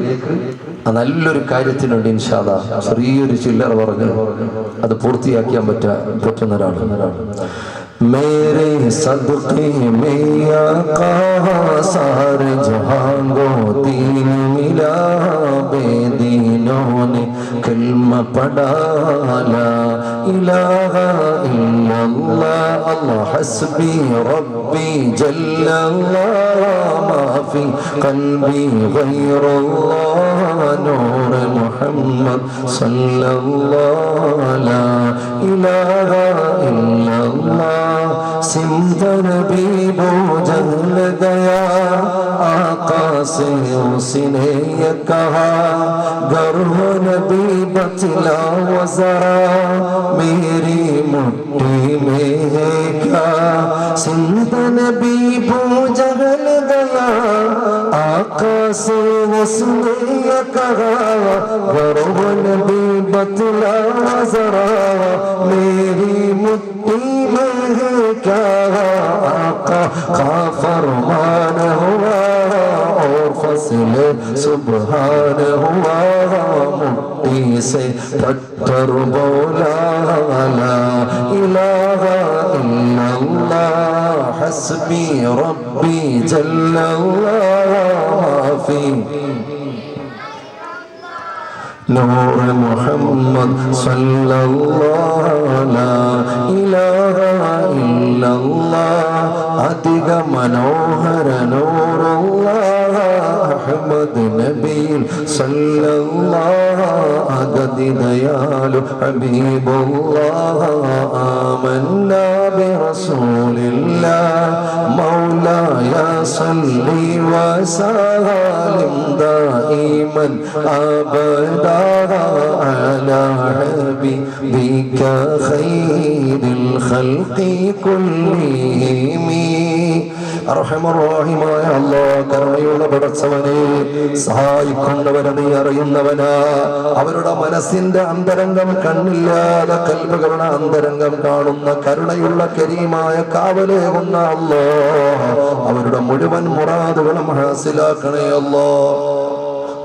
[SPEAKER 1] നല്ലൊരു കാര്യത്തിന് വേണ്ടി ഇൻഷാ അല്ലാഹ് ചെറിയൊരു ചില്ലറ പറഞ്ഞ് അത് പൂർത്തിയാക്കാൻ പറ്റുന്ന ഒരാൾ. मेरे सदक़े में आका सारे जहां को दीन मिला, बेदीनों ने कलमा पढ़ा, ला इलाहा इल्लल्लाह, अल्लाह हस्बी रब्बी जल्लल्लाह, मा फी क़ल्बी गैरुल्लाह, नूर मुहम्मद सल्लल्लाह, ला इलाहा इल्लल्लाह। सिंध नबी बोझल गया, आका से उसने ये कहा, गर्व नबी बतला वो जरा, मेरी मुट्ठी में है क्या। सिंध नबी बोझल गया, आका से उसने ये कहा, गर्व नबी बतला वो जरा, मेरी मुट्ठी में है क्या। आका का फरमान हुआ और फसल सुबहान हुआ, मुट्ठी से पत्थर बोला, ला इलाहा इल्लल्लाह, हस्बी रब्बी जल्लल्लाह, माफी नूर मुहम्मद सल्लल्लाह, ला इलाहा इल्लल्लाह, अधिक मनोहर नूरुल्लाह, अहमद नबी सल्लल्लाह, अगदि दयालु हबीबुल्लाह, आमन्ना बिरसूलिल्लाह, मौलाया सल्ली व सल्लिम दाइमन अबदा अला हबीबिका खैरिल ഖൽഖി കുല്ലിഹിം. അർഹമർറഹീമായ അല്ലാഹ്, കരുണയുള്ള പടച്ചവനെ, സഹായിക്കുന്നവനെ നീ അറിയുന്നവനാ. അവരുടെ മനസ്സിന്റെ അന്തരംഗം കണ്ണില്ലാതെ കൽബുകളുടെ അന്തരംഗം കാണുന്ന കരുണയുള്ള കരീമായ കാവലേകുന്ന അല്ലാഹ്, അവരുടെ മുഴുവൻ മുറാദുകളും ഹാസിലാക്കണേ അല്ലാഹ്,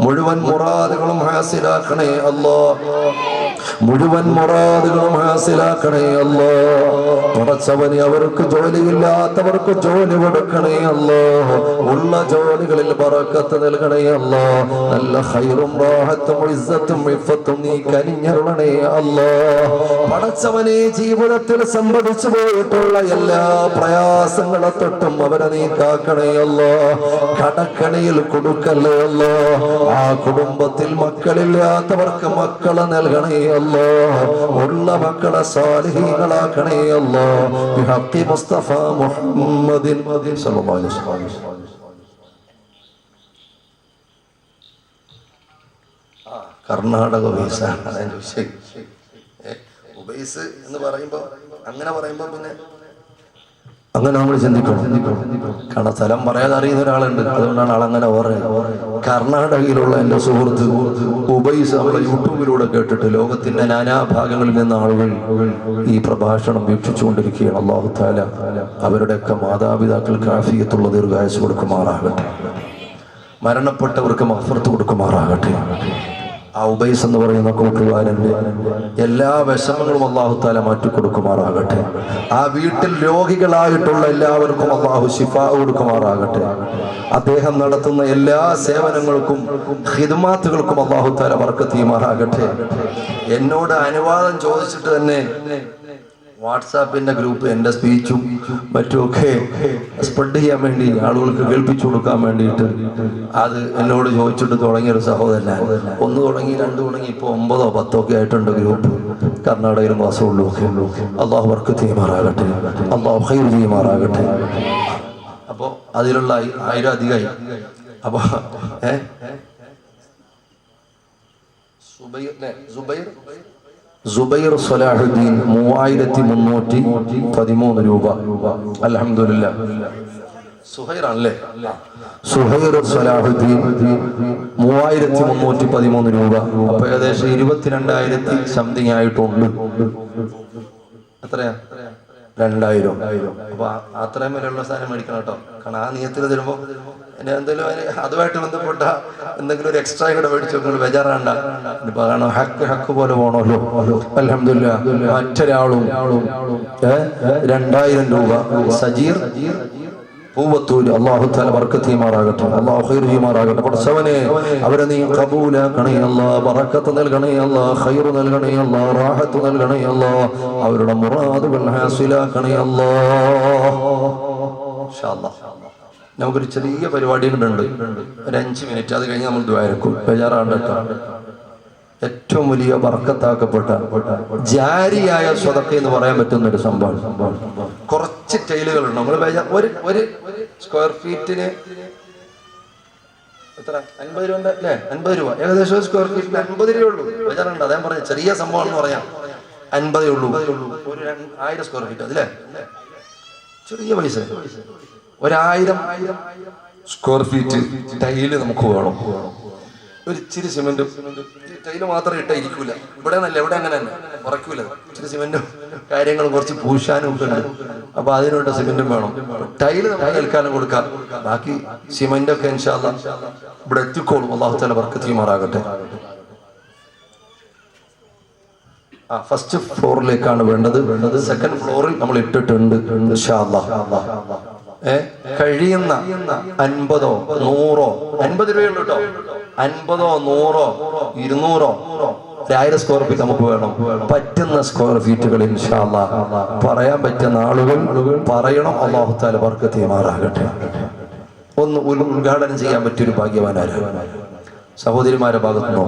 [SPEAKER 1] മുഴുവൻ മുറാദുകളും ഹാസിലാക്കണേ അല്ലാഹ്, മുഴുവൻ മുറാദുകളും ഹാസിലാക്കണേ അല്ലാഹ്. പടച്ചവനെ, അവർക്ക് ജോലിയില്ലാത്തവർക്ക് ജോലി കൊടുക്കണേ അല്ലാഹ്, ഉള്ള ജോലികളിൽ ബറക്കത്ത് നൽകണേ അല്ലാഹ്, നല്ല ഖൈറും റാഹത്തും ഇസ്സത്തും ഇഫ്ഫത്തും നീ കനിഞ്ഞരുളണേ അല്ലാഹ്. പടച്ചവനെ, ജീവിതത്തിൽ സംഭവിച്ചു പോയിട്ടുള്ള എല്ലാ പ്രയാസങ്ങളെ തൊട്ടും അവരെ നീ കാക്കണേ അല്ലാഹ്, കടക്കണിയിൽ കൊടുക്കല്ലേ അല്ലാഹ്. ആ കുടുംബത്തിൽ മക്കളില്ലാത്തവർക്ക് മക്കളെ നൽകണേ അല്ലാഹ്, ഉള്ള മക്കളെ സാലിഹീങ്ങളാക്കണേ അല്ലാഹ്, ബിഹഖി മുസ്തഫ മുഹമ്മദിൻ സല്ലല്ലാഹു അലൈഹി വസല്ലം. കർണാടക ഉബൈസ് ഉബൈസ് എന്ന് പറയുമ്പോ, അങ്ങനെ പറയുമ്പോ പിന്നെ അങ്ങനെ നമ്മൾ ചിന്തിക്കണം. കാരണം സ്ഥലം പറയാതെ അറിയുന്ന ഒരാളുണ്ട്, അതുകൊണ്ടാണ് ആളങ്ങനെ പറയുന്നത്. കർണാടകയിലുള്ള എൻ്റെ സുഹൃത്ത് ഉബൈസ് നമ്മളെ യൂട്യൂബിലൂടെ കേട്ടിട്ട് ലോകത്തിന്റെ നാനാഭാഗങ്ങളിൽ നിന്ന് ആളുകൾ ഈ പ്രഭാഷണം വീക്ഷിച്ചുകൊണ്ടിരിക്കുകയാണ്. അല്ലാഹു തആല അവരുടെയൊക്കെ മാതാപിതാക്കൾക്ക് ആഫിയത്തുള്ള ദീർഘായുസ്സ് കൊടുക്കുമാറാകട്ടെ, മരണപ്പെട്ടവർക്ക് മഗ്ഫിറത്ത് കൊടുക്കുമാറാകട്ടെ. ആ ഉബൈസ് എന്ന് പറയുന്ന കൂട്ടുകാരൻ്റെ എല്ലാ വിഷമങ്ങളും അല്ലാഹു തആല മാറ്റി കൊടുക്കുമാറാകട്ടെ. ആ വീട്ടിൽ രോഗികളായിട്ടുള്ള എല്ലാവർക്കും അല്ലാഹു ശിഫാ കൊടുക്കുമാറാകട്ടെ. അദ്ദേഹം നടത്തുന്ന എല്ലാ സേവനങ്ങൾക്കും ഖിദ്മാത്തുകൾക്കും അല്ലാഹു തആല ബർക്കത്ത് ചെയ്യുമാറാകട്ടെ. എന്നോട് അനുവാദം ചോദിച്ചിട്ട് തന്നെ വാട്സാപ്പിന്റെ ഗ്രൂപ്പ് എൻ്റെ സ്പീച്ചും മറ്റുമൊക്കെ സ്പ്രെഡ് ചെയ്യാൻ വേണ്ടി, ആളുകൾക്ക് കേൾപ്പിച്ചു കൊടുക്കാൻ വേണ്ടിയിട്ട് അത് എന്നോട് ചോദിച്ചിട്ട് തുടങ്ങിയൊരു സഹോദരൻ. 1 തുടങ്ങി, 2 തുടങ്ങി, ഇപ്പോൾ 9 10 ഒക്കെ ആയിട്ടുണ്ട് ഗ്രൂപ്പ്. കർണാടകയിലും കാസർഗോഡിലും ഒക്കെ. അള്ളാഹു ബർക്കത്ത് ചെയ്യുമാറാകട്ടെ, അള്ളാഹു ഖൈർ ചെയ്യുമാറാകട്ടെ. അപ്പോൾ അതിലുള്ള 1000 അധികമായി. അപ്പോൾ സുബൈർ സലാഹുദ്ദീൻ 3313 രൂപ. അൽഹംദുലില്ലാഹ്. സുഹൈറാണല്ലേ? സുഹൈർ സലാഹുദ്ദീൻ 3313 രൂപ. അപ്പൊ ഏകദേശം 22,000 സംതിങ് ആയിട്ടുണ്ട്. എത്രയാ? 2000. അപ്പൊ അത്രയും വരെയുള്ള സാധനം മേടിക്കണം കേട്ടോ. കാരണം ആ നിയത്തിൽ തരുമ്പോ എന്തെങ്കിലും അതുമായിട്ട് ബന്ധപ്പെട്ട എന്തെങ്കിലും ഒരു എക്സ്ട്രാ കൂടെ മേടിച്ചു നോക്കുന്നത് ബേജാറാണ്ട. ഇപ്പൊ കാരണം ഹക്ക് പോലെ പോണല്ലോ. അൽഹംദുലില്ലാഹ്. മറ്റൊരാളും 2000 രൂപ. സജീർ പൂവത്തൂര്. അല്ലാഹു തആല ബർക്കത്ത് ചെയ്യുമാറാകട്ടെ, അല്ലാഹു ഖൈർ ചെയ്യുമാറാകട്ടെ. പടച്ചവനെ അവരെ നീ ഖബൂലാക്കണേ അല്ലാഹ്, ബറക്കത്ത് നൽകണേ അല്ലാഹ്, ഖൈർ നൽകണേ അല്ലാഹ്, റാഹത്ത് നൽകണേ അല്ലാഹ്, അവരുടെ മുറാദുകൾ ഹാസിലാക്കണേ അല്ലാഹ്. ഇൻഷാ അല്ലാഹ് നമുക്കൊരു ചെറിയ പരിപാടികളുണ്ട്, ഒരു 5 മിനിറ്റ്. അത് കഴിഞ്ഞ് നമ്മൾ ദുആ ഇറക്കും. ബേജാറാണ് കേട്ടോ. ഏറ്റവും വലിയ ബർക്കത്താക്കപ്പെട്ട ജാരിയായ സ്വതക്ക എന്ന് പറയാൻ പറ്റുന്ന ഒരു സംഭവം. കുറച്ച് ടൈലുകളുണ്ട്. നമ്മൾ ഒരു സ്ക്വയർ ഫീറ്റിന് എത്ര? 50 രൂപ അല്ലേ? 50 രൂപ ഏകദേശം. സ്ക്വയർ ഫീറ്റിന് 50 രൂപ ഉള്ളൂ. ബേജാറുണ്ട്. അദ്ദേഹം പറഞ്ഞ ചെറിയ സംഭവം എന്ന് പറയാം. 50 ഉള്ളൂ. ഒരു 1000 സ്ക്വയർ ഫീറ്റ് അതില്ലേ? ചെറിയ പൈസ. 1000 സ്ക്വയർ ഫീറ്റ് ടൈല് നമുക്ക് വേണം. ഒരു ഇച്ചിരി സിമെന്റ്. ടൈല് മാത്രം ഇട്ടാ ഇരിക്കൂല. ഇവിടെ നല്ല എവിടെ അങ്ങനെ തന്നെ ഉറക്കൂല. ഇച്ചിരി സിമെന്റും കാര്യങ്ങളും കുറച്ച് പൂശാനും ഒക്കെ ഉണ്ട്. അപ്പൊ അതിനുള്ള സിമെന്റും വേണം. ടൈല് നമുക്ക് തൽക്കാലം കൊടുക്കാം. ബാക്കി സിമെന്റ് ഒക്കെ ഇൻഷാ അല്ലാഹ് ഇവിടെ എത്തിക്കോളും. അല്ലാഹു തആല ബർക്കത്ത് ചെയ്യുമാറാകട്ടെ. ഫസ്റ്റ് ഫ്ലോറിലേക്കാണ് വേണ്ടത്. സെക്കൻഡ് ഫ്ലോറിൽ നമ്മൾ ഇട്ടിട്ടുണ്ട് ഇൻഷാ അല്ലാഹ്. കഴിയുന്ന 50 100 50 രൂപയുള്ളൂ കേട്ടോ. 50 100 200 1000 സ്ക്വയർ ഫീറ്റ് നമുക്ക് വേണം. പറ്റുന്ന സ്ക്വയർ ഫീറ്റുകൾ ഇൻഷാ അല്ലാഹ് പറയാൻ പറ്റുന്ന ആളുകൾ പറയണം. അല്ലാഹു തആല ബർക്കത്ത് ചെയ്യുമാറാകട്ടെ. ഒന്ന് ഉദ്ഘാടനം ചെയ്യാൻ പറ്റിയൊരു ഭാഗ്യവാനാരാണ് സഹോദരിമാരുടെ ഭാഗത്തുനിന്നോ?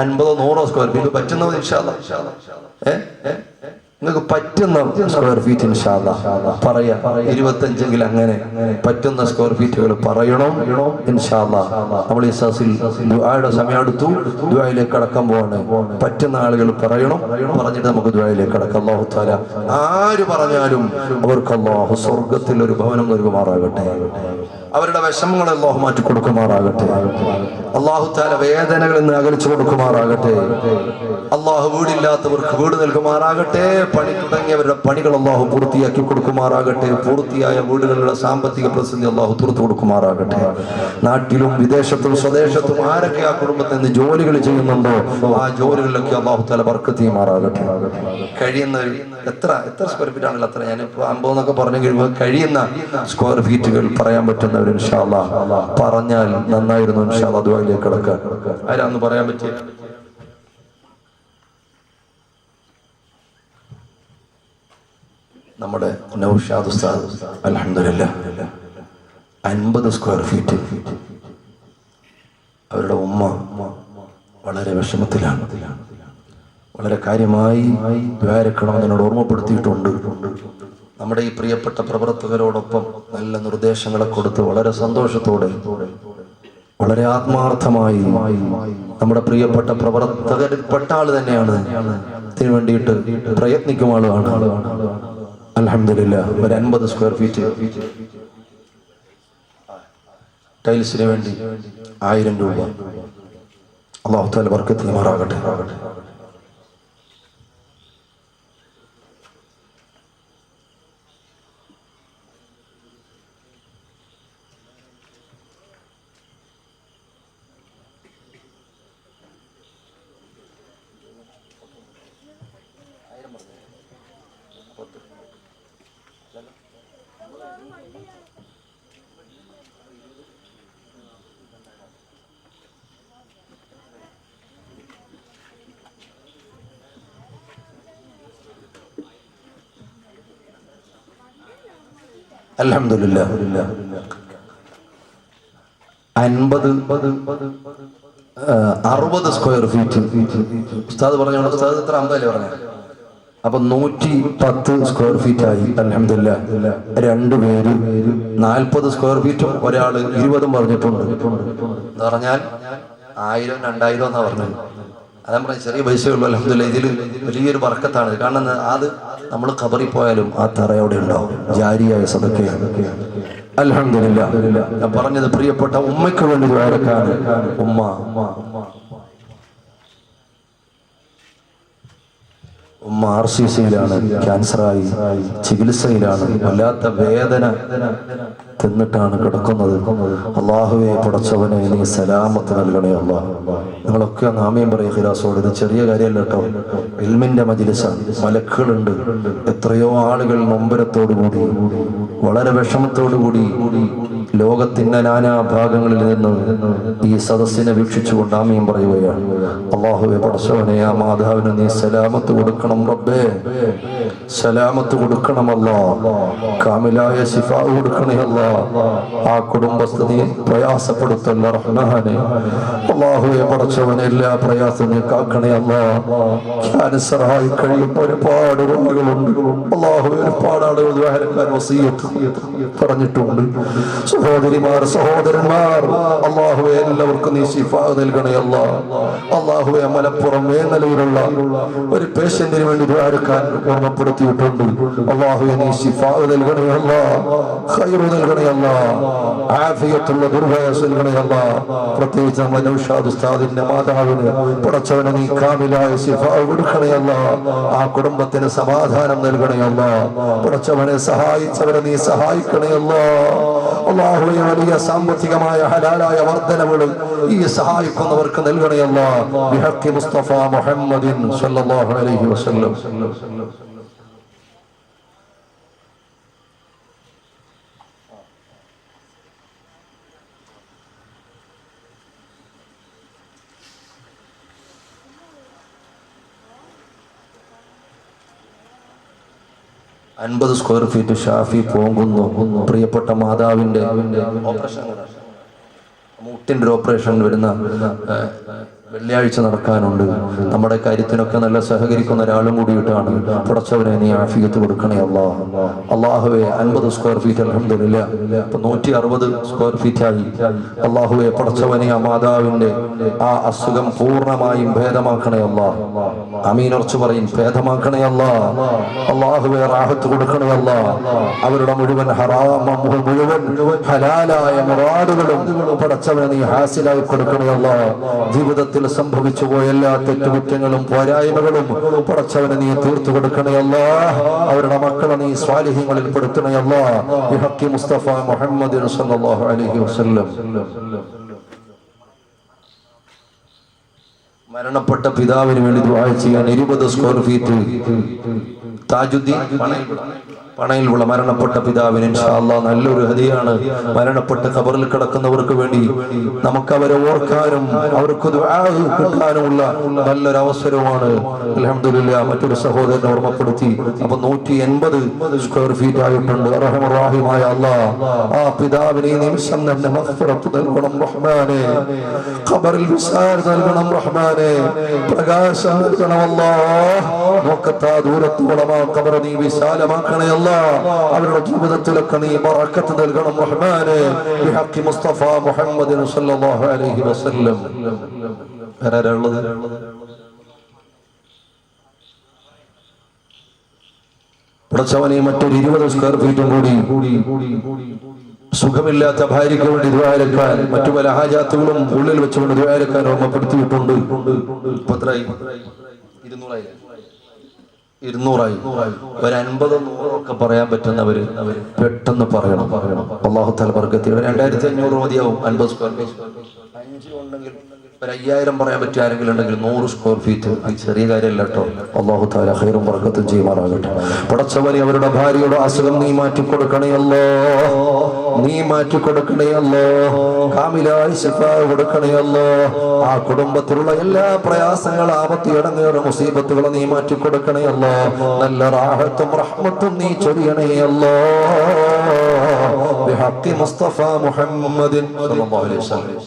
[SPEAKER 1] 50 100 സ്ക്വയർ ഫീറ്റ് പറ്റുന്നത് ഇൻഷാ അല്ലാഹ്. നിങ്ങൾക്ക് പറ്റുന്ന സ്ക്വയർ ഫീറ്റ് ഇൻഷാ അല്ലാഹ് പറയാം. 25 അങ്ങനെ പറ്റുന്ന സ്ക്വയർ ഫീറ്റുകൾ പറയണം ഇൻഷാ അല്ലാഹ്. നമ്മൾ ഈ സസിൽ ദുആയുടെ സമയം അടുത്തു. ദുആയിലേക്ക് കടക്കാൻ പോവാണ്. പറ്റുന്ന ആളുകൾ പറയണം. പറഞ്ഞിട്ട് നമുക്ക് ദുആയിലേക്ക് കടക്കാം. അല്ലാഹു തആല ആര് പറഞ്ഞാലും അവർക്ക് അല്ലാഹു സ്വർഗ്ഗത്തിൽ ഒരു ഭവനം നൽകുമാറാകട്ടെ. അവരുടെ വിഷമങ്ങൾ അല്ലാഹു മാറ്റി കൊടുക്കുമാറാകട്ടെ. അല്ലാഹു തആല വേദനകളിൽ നിന്ന് അകലിച്ചു കൊടുക്കുമാറാകട്ടെ. അല്ലാഹു വീടില്ലാത്തവർക്ക് വീട് നൽകുമാറാകട്ടെ. പണി തുടങ്ങിയവരുടെ പണികൾ അല്ലാഹു പൂർത്തിയാക്കി കൊടുക്കുമാറാകട്ടെ. പൂർത്തിയായ വീടുകളുടെ സാമ്പത്തിക പ്രതിസന്ധി അല്ലാഹു തീർത്തു കൊടുക്കുമാറാകട്ടെ. നാട്ടിലും വിദേശത്തും സ്വദേശത്തും ആരൊക്കെ ആ കുടുംബത്തിൽ നിന്ന് ജോലികൾ ചെയ്യുന്നുണ്ടോ ആ ജോലികളിലൊക്കെ അല്ലാഹു തആല ബർക്കത്ത് ചെയ്യുമാറാകട്ടെ. കഴിയുന്ന എത്ര സ്ക്വയർ ഫീറ്റ് ആണല്ലോ അത്ര. ഞാനിപ്പോ 50 എന്നൊക്കെ പറഞ്ഞു കഴിയുമ്പോൾ കഴിയുന്ന സ്ക്വയർ ഫീറ്റുകൾ പറയാൻ പറ്റുന്നവർ ഇൻഷാ അല്ലാഹ് പറഞ്ഞാൽ നന്നായിരുന്നു. ഇൻഷാ അല്ലാഹ് ദുആയിലേക്ക് കടക്കാൻ ആരാന്ന് പറയാൻ പറ്റിയ? നമ്മുടെ നൗഷാദ് ഉസ്താദ് അൽഹംദുലില്ലാഹ് 50 സ്ക്വയർ ഫീറ്റ്. അവരുടെ ഉമ്മ വളരെ വിഷമത്തിലാണ്. വളരെ കാര്യമായി ദ്വാരക്കണമെന്ന് എന്നോട് ഓർമ്മപ്പെടുത്തിയിട്ടുണ്ട്. നമ്മുടെ ഈ പ്രിയപ്പെട്ട പ്രവർത്തകരോടൊപ്പം നല്ല നിർദ്ദേശങ്ങളെ കൊടുത്ത് വളരെ സന്തോഷത്തോടെ വളരെ ആത്മാർത്ഥമായി നമ്മുടെ പ്രിയപ്പെട്ട പ്രവർത്തകരിൽപ്പെട്ട ആള് തന്നെയാണ്. ഇതിനു വേണ്ടിയിട്ട് പ്രയത്നിക്കും ആളാണ്. അൽഹംദുലില്ലാഹ് ഒരു 50 സ്ക്വയർ ഫീറ്റ് ടൈൽസിന് വേണ്ടി 1000 രൂപ. അല്ലാഹു തആല ബർക്കത്ത് ചെയ്യുമാറാകട്ടെ. അൽഹംദുലില്ലാഹ് 60 സ്ക്വയർ ഫീറ്റ് ഉസ്താദ് പറഞ്ഞോളൂ. ഉസ്താദ് എത്ര 50 പറഞ്ഞ? അപ്പൊ 110 സ്ക്വയർ ഫീറ്റ് ആയി. അൽഹംദുലില്ലാഹ്. 2 പേര് 40 സ്ക്വയർ ഫീറ്റും ഒരാള് 20 പറഞ്ഞിട്ടുണ്ട്. എന്ന് പറഞ്ഞാൽ 1000 2000 എന്നാ പറഞ്ഞത്. അതാ പറഞ്ഞ ചെറിയ പൈസയുള്ളൂ. അൽഹംദുലില്ലാഹ്. ഇതിൽ വലിയൊരു ബർക്കത്താണ്. കാരണം അത് നമ്മൾ ഖബറിൽ പോയാലും ആ തറയോടെ ഉണ്ടാവും. ജാരിയായ സദഖയാണ്. അൽഹംദുലില്ലാഹ്. ഞാൻ പറഞ്ഞത് പ്രിയപ്പെട്ട ഉമ്മയ്ക്ക് വേണ്ടി ദ്വാരക്കാണ്. ഉമ്മ RCCയിലാണ്, ക്യാൻസറായി ചികിത്സയിലാണ്, വല്ലാത്ത വേദന തിന്നിട്ടാണ് കിടക്കുന്നത്. അള്ളാഹുവെ പടച്ചവനെ നീ സലാമത്ത് നൽകണേ അല്ലാഹ്. നിങ്ങളൊക്കെ നാമയും പറയും ഖിലാസോട്. ഇത് ചെറിയ കാര്യമല്ല കേട്ടോ. ഇൽമിന്റെ മജ്‌ലിസാണ്, മലക്കുകളുണ്ട്. എത്രയോ ആളുകൾ നൊമ്പരത്തോടു കൂടി വളരെ വിഷമത്തോടു കൂടി ലോകത്തിന്റെ നാനാ ഭാഗങ്ങളിൽ നിന്ന് ഈ സദസ്സിനെ വീക്ഷിച്ചുകൊണ്ട് ആമീൻ പറയുകയാണ്. അള്ളാഹുവെ പടച്ചവനെ ആ മാതാവിന് നീ സലാമത്ത് കൊടുക്കണം റബ്ബേ, സലാമത്ത് കൊടുക്കണം അല്ലാഹ്. കാമിലായ ശിഫാ കൊടുക്കണേ അല്ലാഹ്. ആ കുടുംബസ്ഥിതി പ്രയാസപ്പെടുത്തല്ല റഹ്മാനെ. അല്ലാഹുവേ പടച്ചവനെ എല്ലാ പ്രയാസവും നീ കാക്കണേ അല്ലാഹ്. ക്യാൻസറായി കഴിയുന്ന ഒരുപാട് രോഗികളുണ്ട് അല്ലാഹുവേ. ഒരുപാട് ആളുകൾ ദ്വാരക്കാൻ വസിയത്ത് പറഞ്ഞിട്ടുണ്ട്. സഹോദരിമാർ, സഹോദരന്മാർ, അല്ലാഹുവേ എല്ലാവർക്കും നീ ശിഫാ നൽകണേ അല്ലാഹ്. അല്ലാഹുവേ മലപ്പുറം വേങ്ങലൂരുള്ള ഒരു പേഷ്യന്റിന് വേണ്ടി ദ്വാരക്കാൻ ഓർമ്മപ്പെടുത്തിയിട്ടുണ്ട്. അല്ലാഹുവേ നീ ശിഫാ നൽകണേ അല്ലാഹ്, ഖൈർ നൽകണേ അല്ലാഹ്, ആഫിയത്തുള്ള ദുർവയസ് നൽകണേ അല്ലാഹ്. പ്രത്യേകിച്ച് നമ്മുടെ നൗഷാദ് ഉസ്താദിന്റെ മാതാവിന് പടച്ചവനെ നീ കാമിലായ ശിഫാ കൊടുക്കണേ അല്ലാഹ്. ആ കുടുംബത്തിന് സമാധാനം നൽകണേ അല്ലാഹ്. പടച്ചവനെ സഹായിച്ചവരെ നീ സഹായിക്കണേ അല്ലാഹ്. അല്ലാഹുവേ വലിയ സാമ്പത്തികമായ ഹലാലായ വർധനവുകൾ ഈ സഹായിക്കുന്നവർക്ക് നൽകണേ അല്ലാഹ്. ബിഹഖി മുസ്തഫ മുഹമ്മദിൻ സ്വല്ലല്ലാഹു അലൈഹി വസല്ലം. അൻപത് സ്ക്വയർ ഫീറ്റ് ഷാഫി പോകുന്നു. പ്രിയപ്പെട്ട മാതാവിന്റെ ഓപ്പറേഷൻ, മുട്ടിന്റെ ഒരു ഓപ്പറേഷൻ വരുന്ന വെള്ളിയാഴ്ച നടക്കാനുണ്ട്. നമ്മുടെ കാര്യത്തിനൊക്കെ നല്ല സഹകരിക്കുന്ന ഒരാളും കൂടിയിട്ടാണ്. പടച്ചവനെ നീ ആഫിയത്ത് കൊടുക്കണേ അല്ലാഹ്. അല്ലാഹുവേ 50 സ്ക്വയർ ഫീറ്റ് അൽഹംദുലില്ലാഹ് ഇപ്പൊ 160 സ്ക്വയർ ഫീറ്റ് ആയി. അല്ലാഹുവേ പടച്ചവനെ ആ മാതാവിന്റെ ആ അസുഖം പൂർണ്ണമായും ഭേദമാക്കണേ അല്ലാഹ്. ആമീൻ ഉറച്ചു പറയും, ഭേദമാക്കണേ അല്ലാഹ്. അല്ലാഹുവേ റാഹത്ത് കൊടുക്കണേ അല്ലാഹ്. അവരുടെ മുഴുവൻ മുഴുവൻ ഹലാലായ മുറാദുകളും പടച്ചവനെ നീ ഹാസിലായി കൊടുക്കണേ അല്ലാഹ്. ജീവിതത്തിൽ സംഭവിച്ചു പോയ എല്ലാ തെറ്റുകുറ്റങ്ങളും പോരായ്മകളും പടച്ചവനെ നീ തീർത്തു കൊടുക്കണേ അല്ലാഹ്. അവരുടെ മക്കളെ നീ സ്വാലിഹീങ്ങളിൽ പെടുത്തണേ അല്ലാഹ്. ബിഹഖി മുസ്തഫ മുഹമ്മദ് സ്വല്ലല്ലാഹു അലൈഹി വസല്ലം. മരണപ്പെട്ട പിതാവിന് വേണ്ടി ദുആ ചെയ്യാൻ 20 സ്ക്വയർ ഫീറ്റ് താജുദ്ദീൻ പണയിലുള്ള മരണപ്പെട്ട പിതാവിന് ഇൻഷാ അല്ലാഹ് നല്ലൊരു ഹദിയാണ്. മരണപ്പെട്ട ഖബറിൽ കിടക്കുന്നവർക്ക് വേണ്ടി നമുക്ക് അവരെ ഓർക്കാനും അവർക്ക് ദുആ കിട്ടാനുമുള്ള നല്ലൊരു അവസരമാണ്. അൽഹംദുലില്ലാഹ്. മറ്റൊരു സഹോദരനെ ഓർമ്മപ്പെടുത്തി. അപ്പൊ 180 സ്ക്വയർ ഫീറ്റ് ആയിട്ടുണ്ട്. റഹ്മാനായ അല്ലാഹ് ആ പിതാവിനെ ഈ നിമിഷം തന്നെ മഗ്ഫിറത്ത് നൽകണം റഹ്മാനേ. ഖബറിൽ വിസാർ നൽകണം റഹ്മാനേ. പ്രകാശം നൽകണം അല്ലാഹ്. നോക്കത്താ ദൂരത്തോളം ആ ഖബർ നീ വിശാലമാക്കണേ അല്ലാഹ്. അവരുടെ ജീവിതത്തിലൊക്കെ നീ ബറക്കത്ത് നൽകണം റഹ്മാനേ. ബിഹഖി മുസ്തഫ മുഹമ്മദ് സ്വല്ലല്ലാഹു അലൈഹി വസല്ലം. ആരാളുള്ളത്? പടച്ചവനെ മറ്റൊരു 20 സ്ക്വയർ ഫീറ്റും കൂടി സുഖമില്ലാത്ത ഭാര്യയ്ക്ക് വേണ്ടി ദുആരക്കാൻ മറ്റു പല ഹാജാത്തുകളും ഉള്ളിൽ വെച്ചുകൊണ്ട് ദുആരക്കാൻ ഓർമ്മപ്പെടുത്തിയിട്ടുണ്ട്. 200 ഒരു 50 100 ഒക്കെ പറയാൻ പറ്റുന്നവര് പെട്ടെന്ന് പറയണം. അല്ലാഹു തആല ബർക്കത്ത്. 2500 മതിയാവും 50 സ്ക്വയർ ഫീറ്റ്. 5 ഉണ്ടെങ്കിൽ ഒരു 5000 പറയാൻ പറ്റിയ ആരെങ്കിലും ഉണ്ടെങ്കിൽ 100 സ്ക്വയർ ഫീറ്റ്. ചെറിയ കാര്യമല്ല കേട്ടോ. അല്ലാഹു തആല ഖൈറും ബർക്കത്തും ചെയ്യുമാറാകട്ടെ. പടച്ചവനെ അവരുടെ ഭാര്യയുടെ അസുഖം നീ മാറ്റി കൊടുക്കണേ അല്ലാഹ്. നീ മാറ്റി കൊടുക്കണേ അല്ലാഹ്. കാമിലായ ശിഫാ കൊടുക്കണേ അല്ലാഹ്. ആ കുടുംബത്തിലുള്ള എല്ലാ പ്രയാസങ്ങൾ, ആപത്ത്, ഇടങ്ങേറ്, മുസീബത്തുകൾ നീ മാറ്റി കൊടുക്കണേ അല്ലാഹ്. നല്ല റാഹത്തും റഹ്മത്തും നീ ചൊരിയണേ അല്ലാഹ്. മുസ്തഫ മുഹമ്മദിൻ സ്വല്ലല്ലാഹു അലൈഹി വസല്ലം.